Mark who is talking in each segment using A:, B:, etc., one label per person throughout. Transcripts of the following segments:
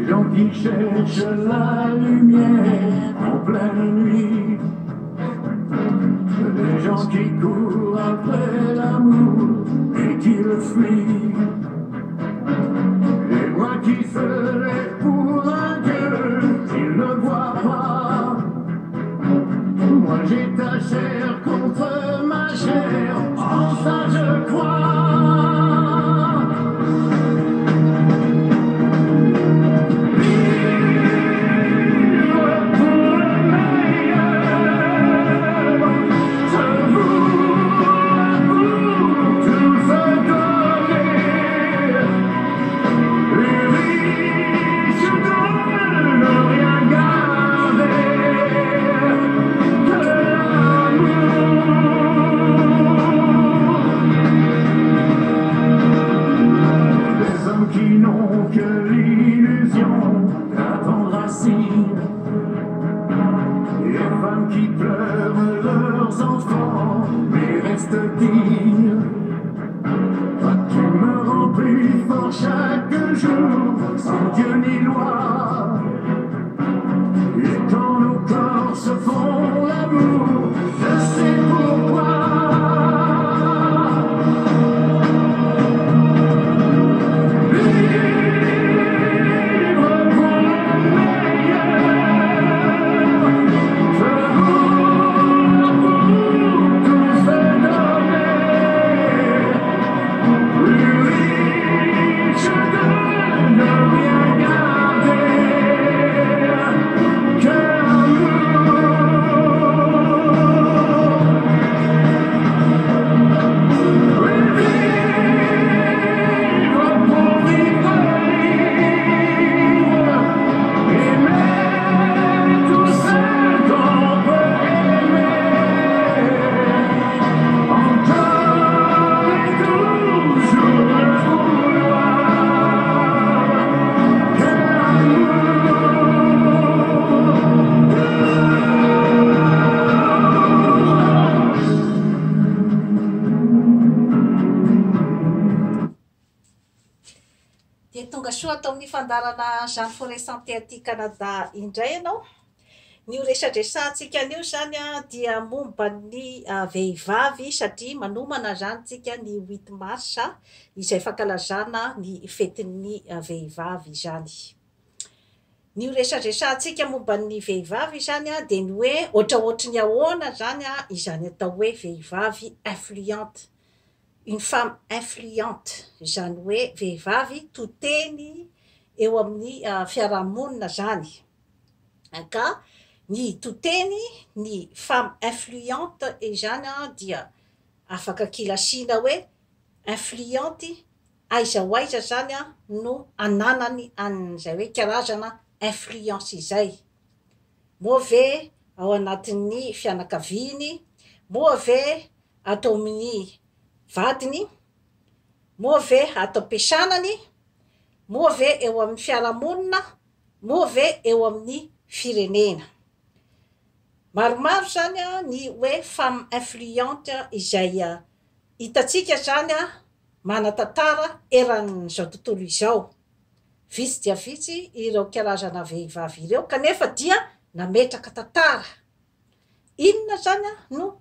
A: gens qui cherchent la lumière en pleine nuit, des gens qui courent après l'amour et qui le fuient, et moi qui se lève pour un Dieu qu'il ne voit pas. Moi j'ai ta chair contre ma chair, en ça je crois. Chaque jour, sans Dieu ni loi, et quand nos corps se font l'amour, je sais pourquoi.
B: Tonga soa atao amin'ny fandarana Jean Forêt Santé aty Canada indray ianao. Ny resadresantsika anio zany a dia momba ny vehivavy satria manomana zany tsika ny 8 mars izay fankalazana ny fetin'ny vehivavy zany. Ny resadresantsika momba ny vehivavy zany a dia ny hoe ohatraohatry ahoana zany a izany atao hoe vehivavy influente. Une femme influente, zany hoe vehivavy toteny eo amin'ny fiarahamonina zany. Ka ny toteny ny femme influente zany dia afaka kilasiana hoe influente aiza ho aiza zany no ananany an'izay hoe karazana influence izay. Moa ve ao anatin'ny fianakaviany, moa ve atao amin'ny vadiny, moa ve atao ampiasanany, moa ve eo amin'ny fiarahamonina, moa ve eo amin'ny firenena. Maromaro zany ny hoe femme influente izay hitatsika zany manatantara eran'izao tontolo izao. Vitsy dia vitsy ireo karazana vehivavy ireo kanefa dia nametraka tantara. Inona zany no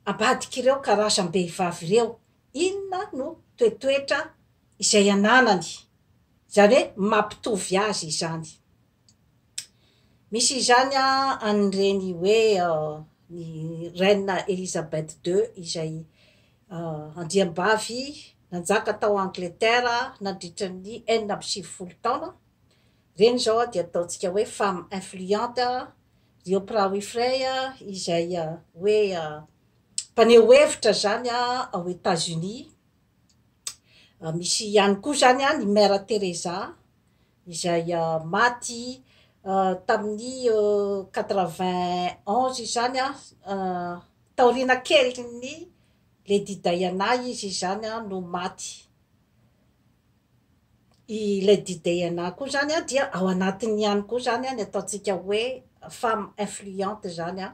B: abadika ireo karazam-behivavy ireo, inona no toetoetra izay ananany, zany hoe mampitovy azy izany. Misy izany an'ireny hoe ny reine Elisabeth II izay andriambavy nanjaka tao Angleterre nandritra ny 470 taona. Reny zao dia ataontsika hoe femme influente. Ry Oprah Winfrey izay hoe mpaneho hevitra zany ao États-Unis. Misy ihany koa zany ny Mère Teresa izay maty tamin'ny 91 zany taoriana kely ny Lady Diana izy zany no maty. I Lady Diana koa zany dia ao anatiny ihany koa zany ny ataontsika hoe femme influente zany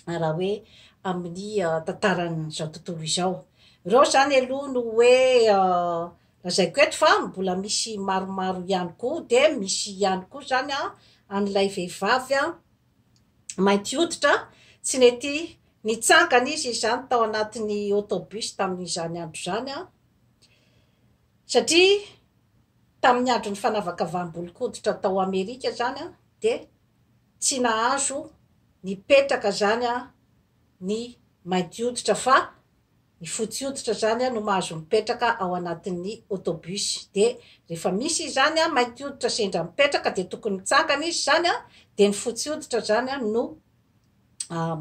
B: raha hoe amin'ny tantaran'izao tontolo izao. Reo zany aloha no hoe lazaiko eto fa mbola misy maromaro ihany koa de misy ihany koa zany an'ilay vehivavy mainty hoditra tsy nety nitsangana izy zany tao anatin'ny autobus tamin'izany andro zany satria tamin'ny andron'ny fanavakavam-bolokoditra tao Amerika zany de tsy nahazo nipetraka zany ny mainty hoditra fa ny fotsy hoditra zany no mahazo mipetraka ao anatin'ny autobus de rehefa misy zany mainty hoditra sendra mipetraka de tokony mitsangana izy zany de ny fotsy hoditra zany no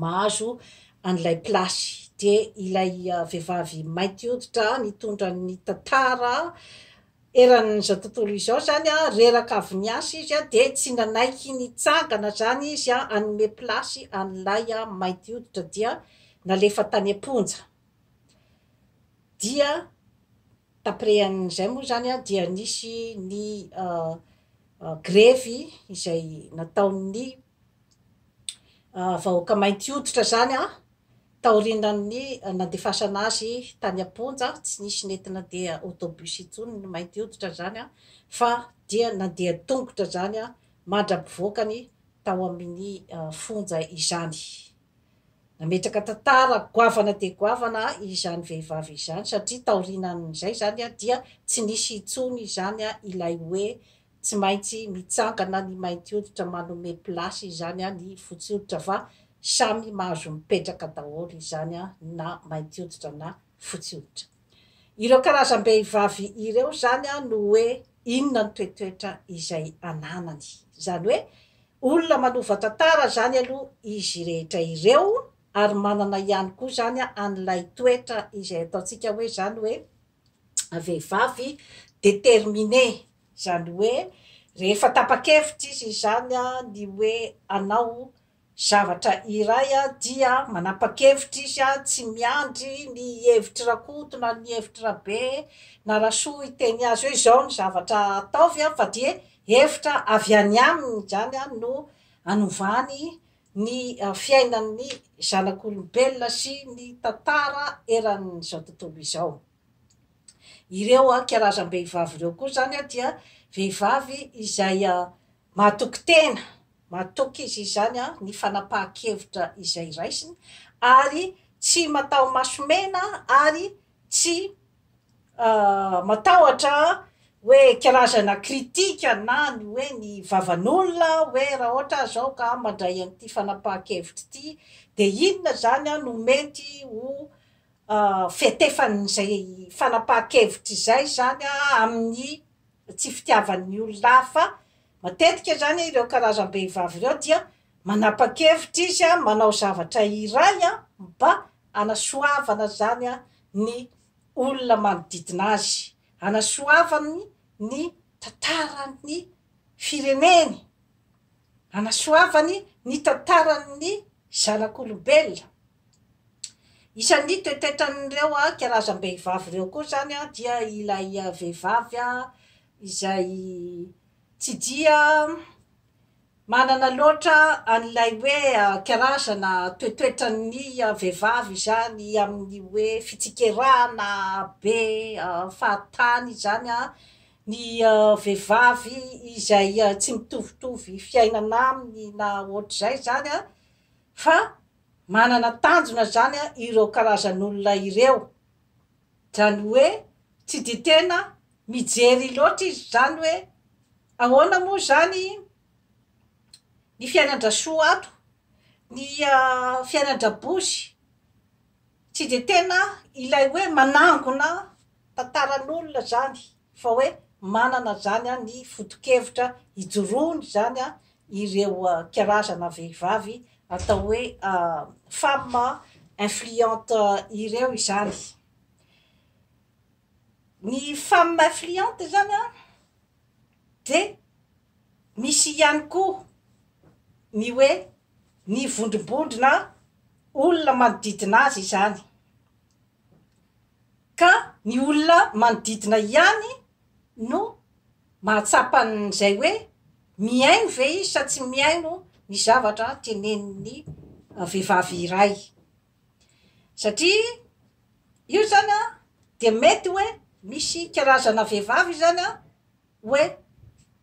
B: mahazo an'ilay plasy de ilay vehivavy mainty hoditra nitondra ny tantara eran'izao tontolo izao zany reraka avy niasa izy de tsy nanaiky nitsangana zany izy anome plasy an'ilay mainty hoditra dia nalefa tany am-ponja dia d'après an'izay moa zany dia nisy ny grevy izay nataon'ny vahoaka mainty hoditra zany taorinan'ny nandefasana azy tany am-ponja tsy nisy nentina deha autobus itsony ny mainty hoditra zany fa dia nandeha tongotra zany mandra-pivoakany tao amin'ny fonja izany nametraka tantara goavana de goavana izany vehivavy izany satria taorinan'izay zany dia tsy nisy itsony zany ilay hoe tsy maintsy mitsangana ny mainty hoditra manome plasy zany ny fotsy hoditra fa samy mahazo mipetraka daholo izany na mainty hoditra na fotsy hoditra ireo karazam-behivavy ireo zany no hoe inona ny toetoetra izay ananany zany hoe olona manova tantara zany aloha izy rehetra ireo ary manana ihany koa zany an'ilay toetra izay ataontsika hoe zany hoe vehivavy déterminé zany hoe rehefa tapa-kevitra izy zany ny hoe anao zavatra iray dia manapa-kevitra izy tsy miandry ny hevitra rakoto na ny hevitra be na rasoa iteny azy hoe zao ny zavatra ataovy fa dia hevitra avy any aminy zany no anovany ny fiainan'ny zanak'olombelona sy ny tantara eran'izao tontolo izao ireo karazam-behivavy ireo koa zany dia vehivavy izay mahatoky tena mahatoky izy zany ny fanapahan-kevitra izay raisiny ary tsy matao masomena ary tsy matahotra hoe karazana kritika na ny hoe ny vavan'olona hoe raha ohatra zao ka mandray an'ity fanapahan-kevitra ity de inona zany no mety ho fietefan'izay fanapahan-kevitra izay zany amin'ny tsy fitiavan'ny olona hafa matetika zany ireo karazam-behivavy ireo dia manapa-kevitra izy manao zavatra iray mba anasoavana zany ny olona manodidina azy anasoavany ny tantarany fireneny anasoavany ny tantarany zanak'olombelona isan'ny toetetran'ireo karazam-behivavy ireo koa zany dia ilay vehivavy izay tsy dia manana loatra an'ilay hoe karazana toetoetran'ny vehivavy zany amin'ny hoe fitsikerana be fahatany zany ny vehivavy izay tsy mitovitovy fiainana aminy na ohatr'izay zany fa manana tanjona zany ireo karazan'olona ireo zany hoe tsy de tena mijery loatra izy zany hoe ahoana moa zany ny fiainan-drasoa ato ny fiainan-drabosy tsy de tena ilay hoe manangona tantaran'olona zany fa hoe manana zany ny foto-kevitra ijoroany zany ireo karazana vehivavy atao hoe femme influente ireo izany ny femme influente zany de misy ihany koa ny hoe ny vondrombondrona olona manodidina azy zany ka ny olona manodidina ihany no mahatsapan'izay hoe miaino ve izy sa tsy miaino ny zavatra tenenin'ny vehivavy iray satria io zany de mety hoe misy karazana vehivavy zany a hoe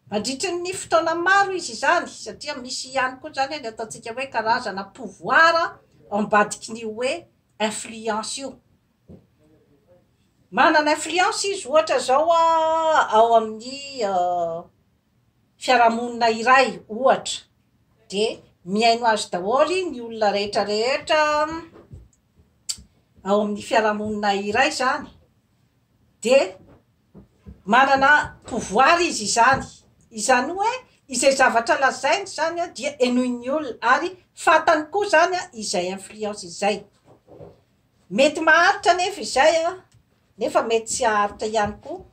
B: mandritry ny fotoana maro izy zany satria misy ihany koa zany ny ataontsika hoe karazana pouvoir ambadiky ny hoe influence io manana influence izy ohatra zao ao amin'ny fiarahamonina iray ohatra de miaino azy daholy ny olona rehetrarehetra ao amin'ny fiarahamonina iray zany de manana pouvoir izy izany hoe izay zavatra lazainy zany a dia enoiny olona ary fatany koa zany a izay influence izay mety maharitra nefa izay a nefa mety tsy haharitra ihany koa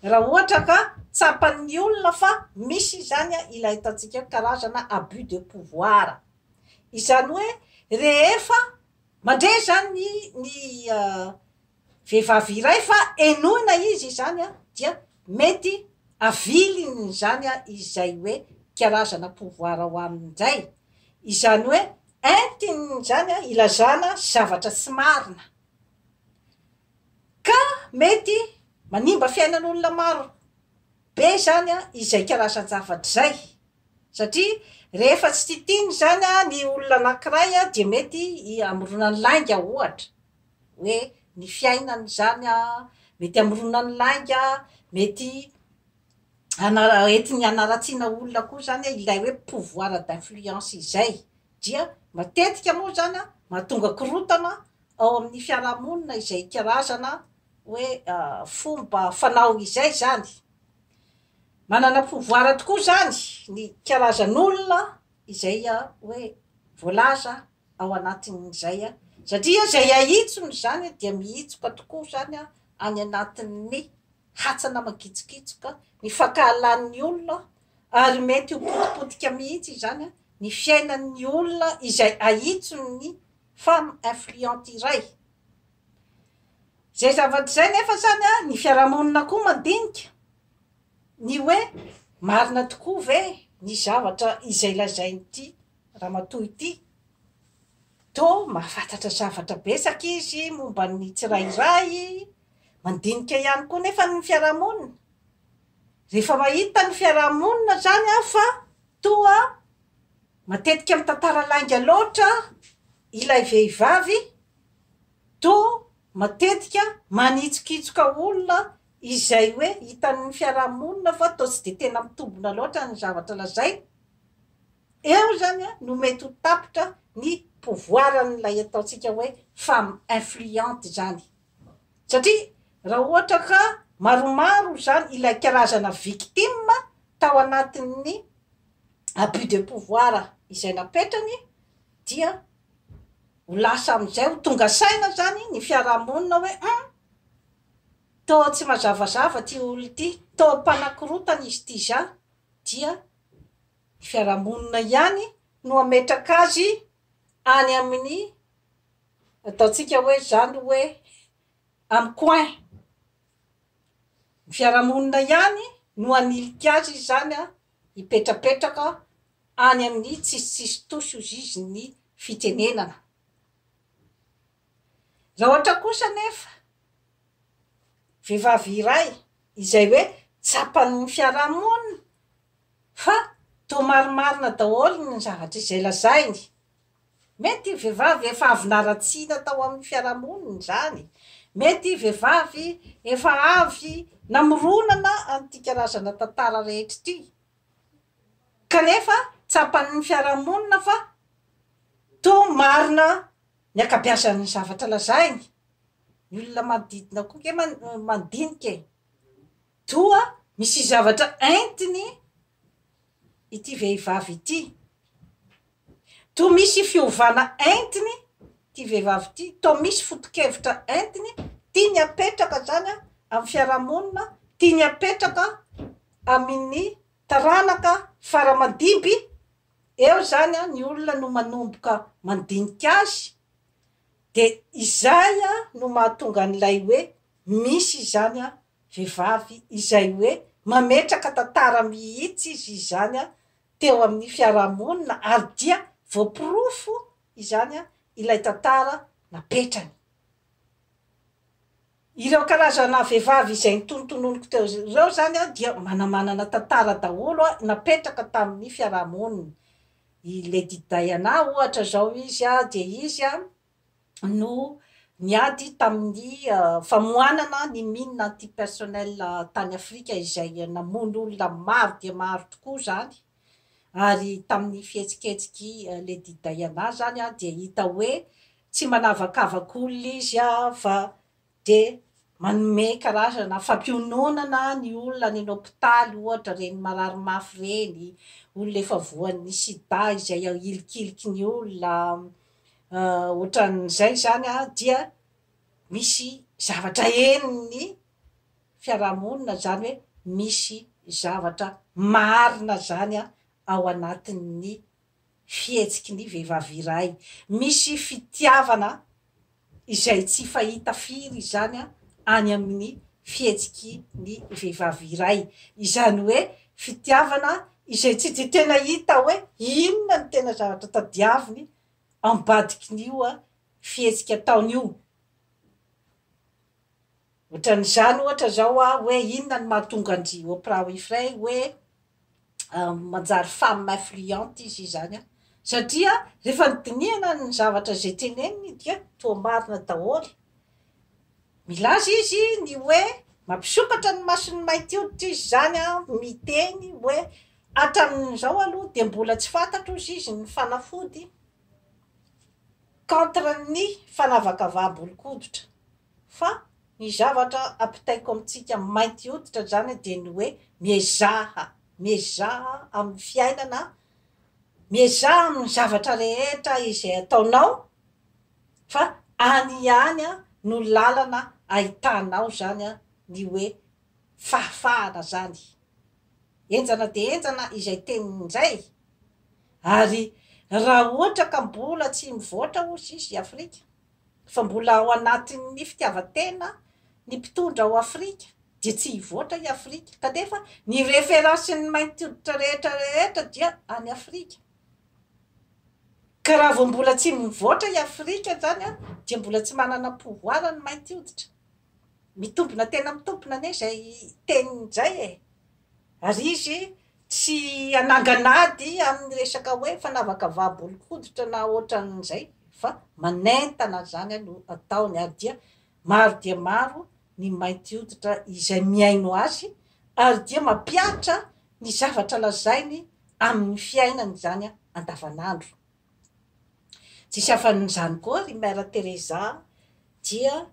B: raha ohatra ka tsapan'ny olona fa misy zany a ilay ataontsika karazana abus de pouvoir izany hoe rehefa mandray zany ny vehivavy iray fa enoina izy zany a dia mety aviliny zany a izay hoe karazana pouvoir ho amin'izay izany hoe entiny zany a ilazana zavatra tsy marina ka mety manimba fiainan'olona maro be zany a izay karazana zavatra zay satria rehefa tsy tiny zany a ny olona anankiray a dia mety amoronany lainga ohatra hoe ny fiainany zany a mety amoronany lainga mety entiny anaratsiana olona koa zany a ilay hoe pouvoir d'influence izay dia matetika moa zany a mahatonga korotana ao amin'ny fiarahamonina izay karazana hoe fomba fanao izay zany manana pouvoir tokoa zany ny karazan'olona izay hoe voalaza ao anatin'izay a satria zay ahitsony zany dia mihitsoka tokoa zany a any anatin'ny hatsana magitsikitsoka ny fankahalan'ny olona ary mety ho potipotika mihitsy zany a ny fiainan'ny olona izay ahitsony ny femme influente iray zay zavatra zay nefa zany a ny fiarahamonina koa mandinika ny hoe marina tokoa ve ny zavatra izay lazainy ity ramatoa ity to mahafantatra zavatra besaka izy momba ny tsirairay mandinika ihany koa nefa ny fiarahamonina rehefa mahita ny fiarahamonina zany a fa toa matetika amin'ny tantara lainga loatra ilay vehivavy to matetika manitsikitsoka olona izay hoe hitan'ny fiarahamonina fa to tsy de tena mitombona loatra ny zavatra lazay eo zany a no mety ho tapitra ny pouvoiran'ilay ataontsika hoe femme influente zany satria raha ohatra ka maromaro zany ilay karazana victime tao anatin'ny abus de pouvoir izay napetrany dia ho lasa am'izay ho tonga saina zany ny fiarahamonina hoe to tsy mazavazava ty olo ty to mpanakorotana izy ty za dia fiarahamonina ihany no ametraka azy any amin'ny ataontsika hoe zany hoe amy coin fiarahamonina ihany no anilika azy zany a hipetrapetraka any amin'ny tsisitsisy tosy ozy izy ny fitenenana raha ohatra kosa nefa vehivavy iray izay hoe tsapan'ny fiarahamonina fa to marimarina daholy ny zavatra izay lazainy mety vehivavy efa avy naratsiana tao amin'ny fiarahamonina zany mety vehivavy efa avy namoronana an'ity karazana tantara rehetra ty kanefa tsapan'ny fiarahamonina fa to marina ny akabiazan'ny zavatra lazainy ny olona manodidina koa ke mandinika toa misy zavatra entiny ity vehivavy ity to misy fiovana entiny ty vehivavy ity to misy fotokevitra entiny tiany apetraka zany a amin'ny fiarahamonina tiany apetraka amin'ny taranaka faramandimby eo zany a ny olona no manomboka mandinika azy de izay a no mahatonga an'ilay hoe misy zany a vehivavy izay hoe mametraka tantara mihitsy izy zany a teo amin'ny fiarahamonina ary dia voapirofo izany a ilay tantara napetrany ireo karazana vehivavy izay nitonontononiko teo ireo zany a dia manamanana tantara daholo a napetraka tamin'ny fiarahamonina. I Lady Diana ohatra zao izy a de izy a no niady tamin'ny famohanana ny mine antipersonnel tany Afrika izay namono olona maro dia maro tokoa zany. Ary tamin'ny fihetsiketsiky Lady Diana zany a dia hita hoe tsy manavakavaka olona izy a fa de manome karazana fampiononana ny olona any hôpitaly ohatra reny marary mafy reny, olona efa voan'ny sida izay ilikiliky ny olona ohatran'izay zany a dia misy zavatra heniny fiarahamonina zany hoe misy zavatra marina zany a ao anatin'ny fihetsiky ny vehivavy iray, misy fitiavana izay tsy fahita firy zany a any amin'ny fihetsiky ny vehivavy iray, izany hoe fitiavana izay tsy de tena hita hoe inona ny tena zavatra tadiaviny ambadikin'io a fihetsiky ataon'io. Ohatran'izany ohatra zao a hoe inona ny mahatonga andry Oprah Winfrey hoe manjary femme influente izy zany a satria rehefa nidinihana ny zavatra zay teneniny dia toa marina daholo. Milaza izy ny hoe mampisokatra ny masony mainty hoditra izy zany a miteny hoe hatramin'izao aloha de mbola tsy fantatro izy ny fanafody contre ny fanavakavaham-bolokoditra fa ny zavatra ampitaiko amintsika mainty hoditra zany de ny hoe miezaha amin'ny fiainana, miezaha amin'ny zavatra rehetra izay ataonao fa any a no lalana ahitanao zany a ny hoe fahafahana zany, enjana de enjana izay tenin'izay. Ary raha ohatra ka mbola tsy mivoatra ozy izy Afrika fa mbola ao anatin'ny fitiavatena ny mpitondra ao Afrika dia tsy hivoatra i Afrika kanefa ny referensin'ny mainty hoditra rehetra dia any Afrika. Ka raha vao mbola tsy mivoatra i Afrika zany a dia mbola tsy manana pouvoir ny mainty hoditra, mitombina tena mitombina ane zay tenin'izay e. Ary izy tsy ananganady amin'ny resaka hoe fanavakavaha-bolokoditra na ohatran'izay fa manentana zany no ataony. Ary dia maro ny mainty hoditra izay miaino azy ary dia mampiatra ny zavatra lazainy amin'ny fiainany zany andavanandro. Tsisy afan'izany koa ry Mère Teresa dia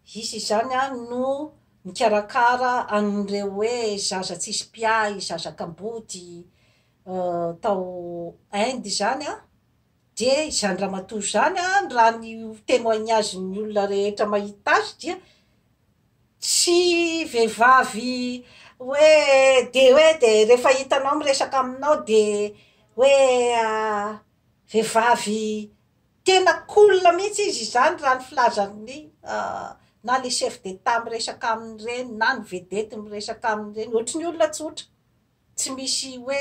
B: izy zany no mikarakara an'ireo hoe zaza tsisy mpiay, zaza kambody tao Inde zany a, de izany ramatoa zany a raha ny témoignagen'ny olona rehetra mahita azy dia tsy vehivavy de rehefa hitanao miresaka aminao de hoe vehivavy tena cool mihitsy izy zany raha ny filazan'ny na le chef d'état miresaka amin'ireny na ny vedety miresaka amin'ireny, ohatrin'ny olona tsotra tsy misy hoe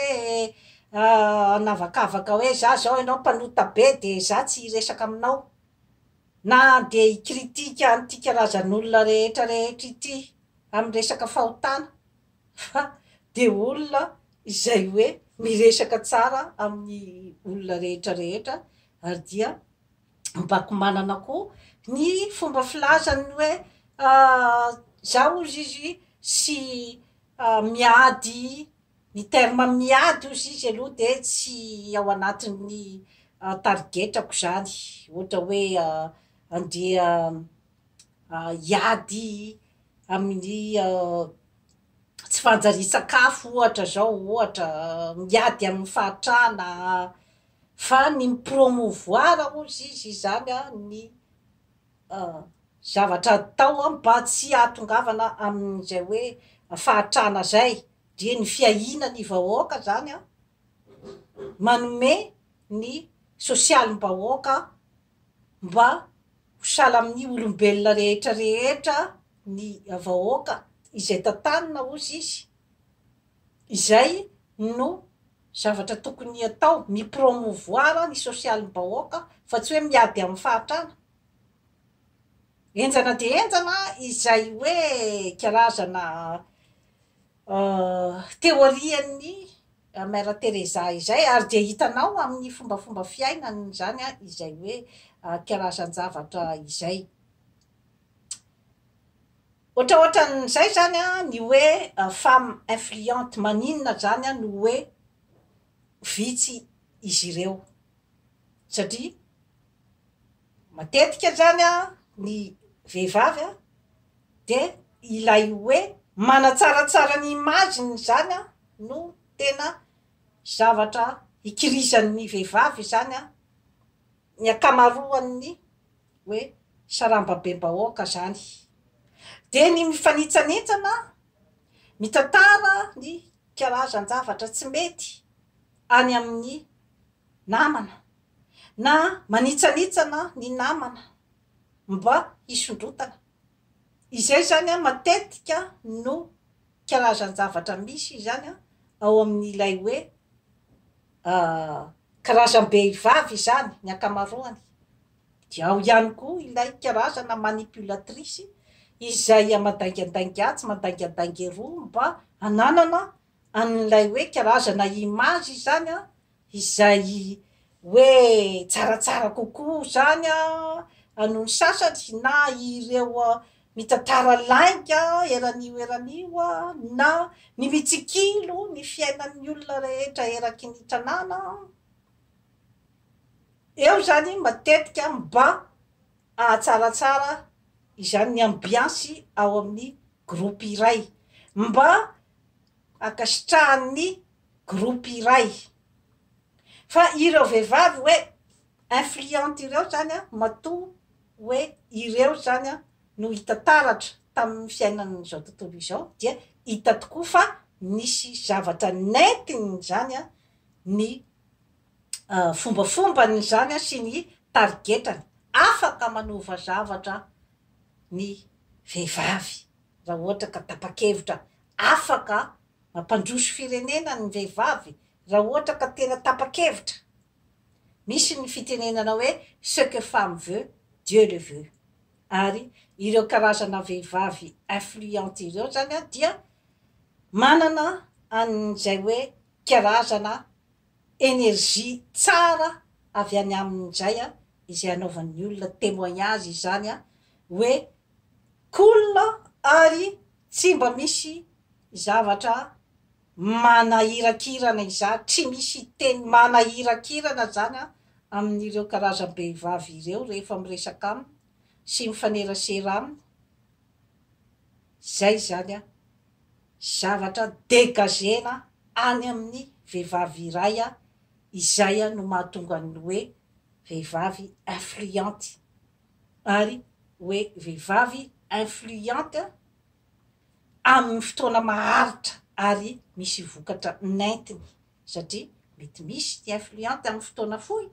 B: anavakavaka hoe za zao ianao mpanota be de za tsy hiresaka aminao na de hikritika an'ity karazan'olona rehetra ity amin'ny resaka fahotana fa de olona izay hoe miresaka tsara amin'ny olona rehetra ary dia mbako manana koa ny fomba filazany hoe zao izy sy miady ny terme miady ozy izy aloha de tsy ao anatin'ny tarigetrako zany, ohatra hoe andeha hiady amin'ny tsy fanjarian-tsakafo ohatra zao, ohatra miady amin'ny fahatrana fa ny promouvoir ozy izy zany ny zavatra atao mba tsy ahatongavana amin'izay hoe fahatrana zay, de ny fiahina ny vahoaka zany manome ny sosialim-bahoaka mba ho sahala amin'ny olombelona rehetra ny vahoaka izay tantanina ozy izy. Izay no zavatra tokony atao, mipromouvoir ny sosialim-bahoaka fa tsy hoe miady amin'ny fahatrana. enjana de enjana izay hoe karazana teorian'ny Mère Teresa izay ary de hitanao amin'ny fombafomba fiainany zany a izay hoe karazan-javatra izay. Ohatraohatran'izay zany a ny hoe femme influente maninona zany a no hoe vitsy izy ireo satria matetika zany a ny vehivavy a de ilay hoe manatsaratsara ny imaginy zany a no tena zavatra ikirizan'ny vehivavy zany a ny akamaroan'ny hoe sarambabem-bahoaka zany. De ny mifanitsanitsana mitantara ny karazan-javatra tsy mety any amin'ny namana na manitsanitsana ny namana mba hisondrotana. Izay zany a matetika no karazan-javatra misy zany a ao amin'ilay hoe karazam-behivavy zany ny akamaroany. De ao ihany koa ilay karazana manipulatrice izay madaingadaigatsy madaingadaigeroa mba ananana an'ilay hoe karazana image zany a izay hoe tsaratsara kokoa zany a noho ny sasany na ireo mitantara lainga eranio na ny mitsikilo ny fiainan'ny olona rehetra eraky ny tanàna. Eo zany matetika mba ahatsaratsara izany ny ambiansy ao amin'ny groupe iray mba akasitrahan'ny groupe iray. Fa ireo vehivavy hoe influente ireo zany a matoa hoe ireo zany a no hitantaratra tamin'ny fiainan'izao tontolo izao dia hita tokoa fa nisy zavatra nentiny zany a ny fombafombany zany a sy ny tarigetany afaka manova zavatra ny vehivavy raha ohatra ka tapa-kevitra afaka mampandroso firenena ny vehivavy raha ohatra ka tena tapa-kevitra. Misy ny fitenenana hoe ce que femme veut Dieu le veut. Ary ireo karazana vehivavy influente ireo zany a dia manana an'izay hoe karazana énergie tsara avy any amin'izay a izay anaovan'ny olona témoignage zany a hoe cool ary tsy mba misy zavatra manahirakirana izany, tsy misy teny manahirakirana zany a amin'ireo karazam-behivavy ireo rehefa miresaka aminy sy mifanerasera aminy. Zay zany a zavatra dégagena any amin'ny vehivavy iray a izay a no mahatonga ny hoe vehivavy influente ary hoe vehivavy influente amin'ny fotoana maharitra ary misy vokatra nentiny satria mety misy ny influente amin'ny fotoana fohy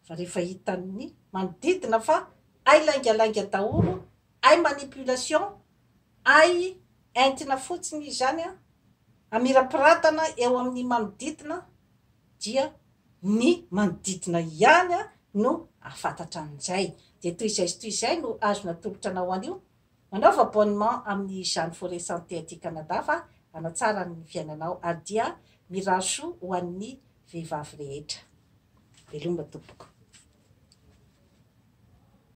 B: fa rehefa hitan'ny manodidina fa ay laingalainga daholo ay manipulation ay entina fotsiny zany a amirapiratana eo amin'ny manodidina dia ny manodidina ihany a no afantatra an'izay. De toy izay no azona tolotra anao anio manaova abonnement amin'ny Jeanne Forêt Santé aty Canada fa hanatsara ny fiainanao ary dia miraso ho an'ny vehivavy rehetra. Veloma tompoko.